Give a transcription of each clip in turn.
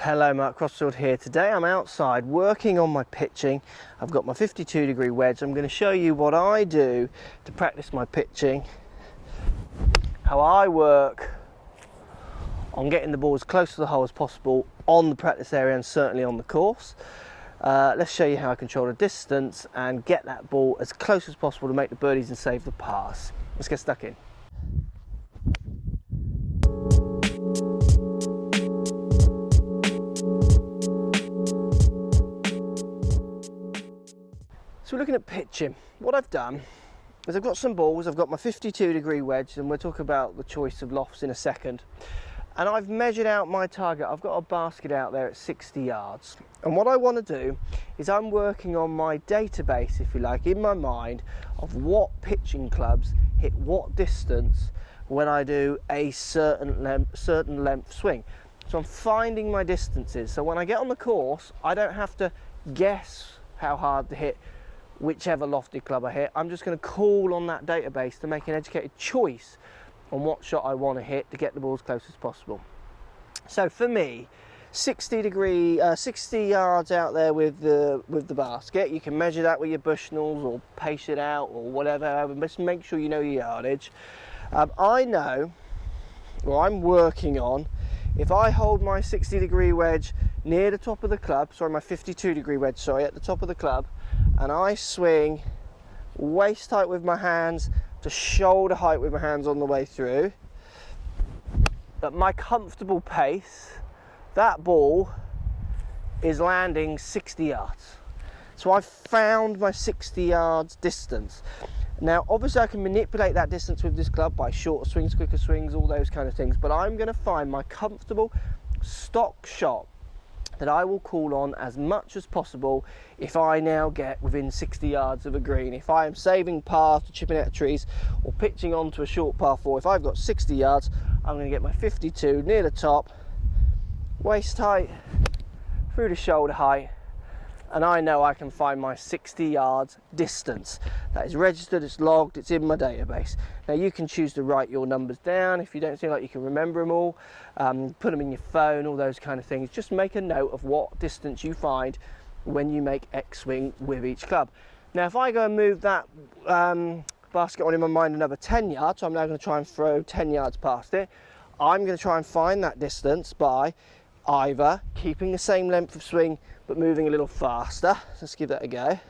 Hello, Mark Crossfield here. Today I'm outside working on my pitching. I've got my 52-degree wedge. I'm going to show you what I do to practice my pitching, how I work on getting the ball as close to the hole as possible on the practice area and certainly on the course. Let's show you how I control the distance and get that ball as close as possible to make the birdies and save the pars. Let's get stuck in. So we're looking at pitching. What I've done is I've got some balls, I've got my 52-degree wedge, and we'll talk about the choice of lofts in a second. And I've measured out my target. I've got a basket out there at 60 yards. And what I want to do is I'm working on my database, if you like, in my mind of what pitching clubs hit what distance when I do a certain length swing. So I'm finding my distances. So when I get on the course, I don't have to guess how hard to hit whichever lofty club I hit. I'm just going to call on that database to make an educated choice on what shot I want to hit to get the ball as close as possible. So for me, 60 yards out there with the basket. You can measure that with your Bushnells or pace it out or whatever, just make sure you know your yardage. I know, or I'm working on, if I hold my 60-degree wedge near the top of the club, sorry, my 52-degree wedge, sorry, at the top of the club, and I swing waist height with my hands to shoulder height with my hands on the way through, at my comfortable pace, that ball is landing 60 yards. So I've found my 60 yards distance. Now, obviously I can manipulate that distance with this club by shorter swings, quicker swings, all those kind of things, but I'm going to find my comfortable stock shot that I will call on as much as possible if I now get within 60 yards of a green. If I am saving pars to chipping out of trees or pitching onto a short par 4, if I've got 60 yards, I'm going to get my 52 near the top, waist height through the shoulder height, and I know I can find my 60 yards distance. That is registered, it's logged, it's in my database. Now you can choose to write your numbers down if you don't feel like you can remember them all, put them in your phone, all those kind of things. Just make a note of what distance you find when you make X swing with each club. Now if I go and move that basket on in my mind another 10 yards, so I'm now going to try and throw 10 yards past it, I'm going to try and find that distance by either keeping the same length of swing but moving a little faster. Let's give that a go.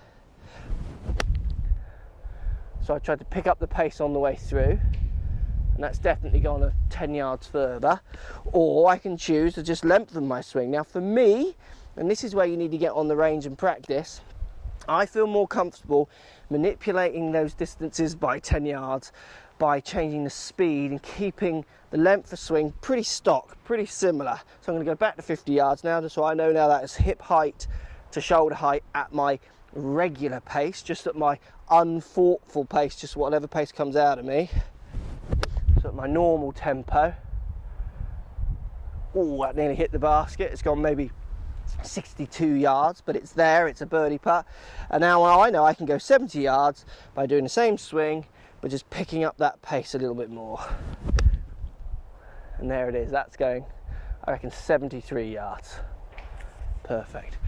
So I tried to pick up the pace on the way through, and that's definitely gone 10 yards further. Or I can choose to just lengthen my swing. Now for me, and this is where you need to get on the range and practice, I feel more comfortable manipulating those distances by 10 yards by changing the speed and keeping the length of swing pretty stock, pretty similar. So I'm going to go back to 50 yards now, just so I know now that is hip height to shoulder height at my regular pace, just at my unthoughtful pace, just whatever pace comes out of me. So at my normal tempo. Oh, that nearly hit the basket. It's gone maybe 62 yards, but it's there, it's a birdie putt. And now I know I can go 70 yards by doing the same swing, but just picking up that pace a little bit more. And there it is, that's going, I reckon, 73 yards. Perfect.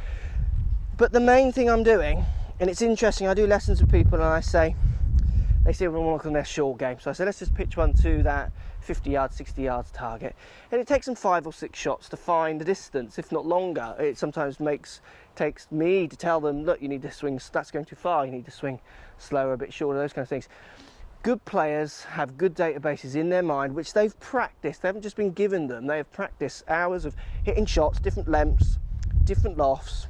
But the main thing I'm doing, and it's interesting, I do lessons with people and I say, they say we want to work on their short game. So I say, let's just pitch one to that 50 yards, 60 yards target. And it takes them 5 or 6 shots to find the distance, if not longer. It sometimes takes me to tell them, look, you need to swing, that's going too far, you need to swing slower, a bit shorter, those kind of things. Good players have good databases in their mind, which they've practiced. They haven't just been given them. They have practiced hours of hitting shots, different lengths, different lofts,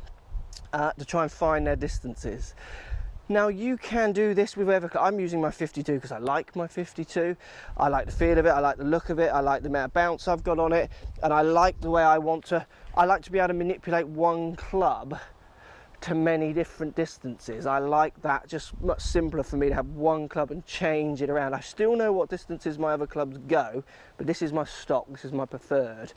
to try and find their distances. Now you can do this with whatever. I'm using my 52 because I like my 52. I like the feel of it, I like the look of it, I like the amount of bounce I've got on it, and I like the way I like to be able to manipulate one club to many different distances. I like that, just much simpler for me to have one club and change it around. I still know what distances my other clubs go, but this is my stock, this is my preferred.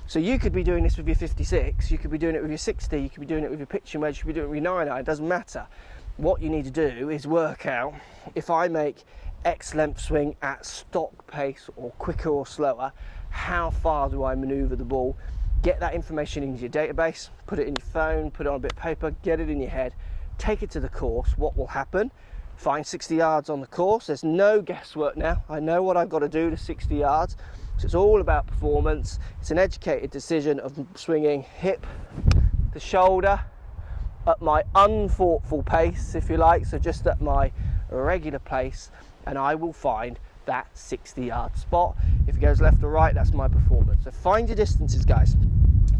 So you could be doing this with your 56, you could be doing it with your 60, you could be doing it with your pitching wedge, you could be doing it with your 9-iron, it doesn't matter. What you need to do is work out, if I make X length swing at stock pace or quicker or slower, how far do I maneuver the ball Get that information into your database, put it in your phone, put it on a bit of paper, get it in your head, take it to the course. What will happen? Find 60 yards on the course. There's no guesswork now. I know what I've got to do to 60 yards. So it's all about performance. It's an educated decision of swinging hip to shoulder at my unthoughtful pace, if you like, so just at my regular pace, and I will find that 60-yard spot. If it goes left or right, that's my performance. So find your distances, guys.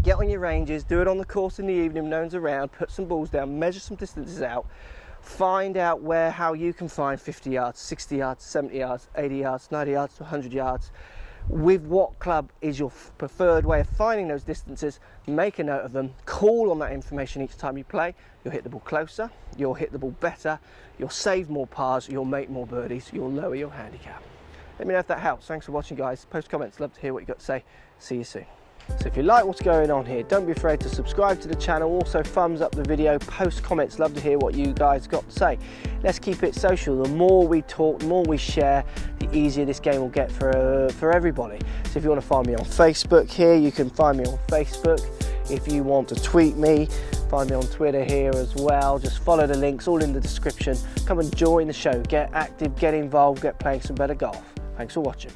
Get on your ranges, do it on the course in the evening, no one's around, put some balls down, measure some distances out, find out how you can find 50 yards, 60 yards, 70 yards, 80 yards, 90 yards to 100 yards. With what club is your preferred way of finding those distances, make a note of them, call on that information each time you play. You'll hit the ball closer, you'll hit the ball better, you'll save more pars, you'll make more birdies, you'll lower your handicap. Let me know if that helps. Thanks for watching, guys. Post comments, love to hear what you've got to say. See you soon. So if you like what's going on here, don't be afraid to subscribe to the channel. Also thumbs up the video, post comments, love to hear what you guys got to say. Let's keep it social. The more we talk, the more we share, the easier this game will get for everybody. So if you want to find me on Facebook here, you can find me on Facebook. If you want to tweet me, find me on Twitter here as well. Just follow the links, all in the description. Come and join the show, get active, get involved, get playing some better golf. Thanks for watching.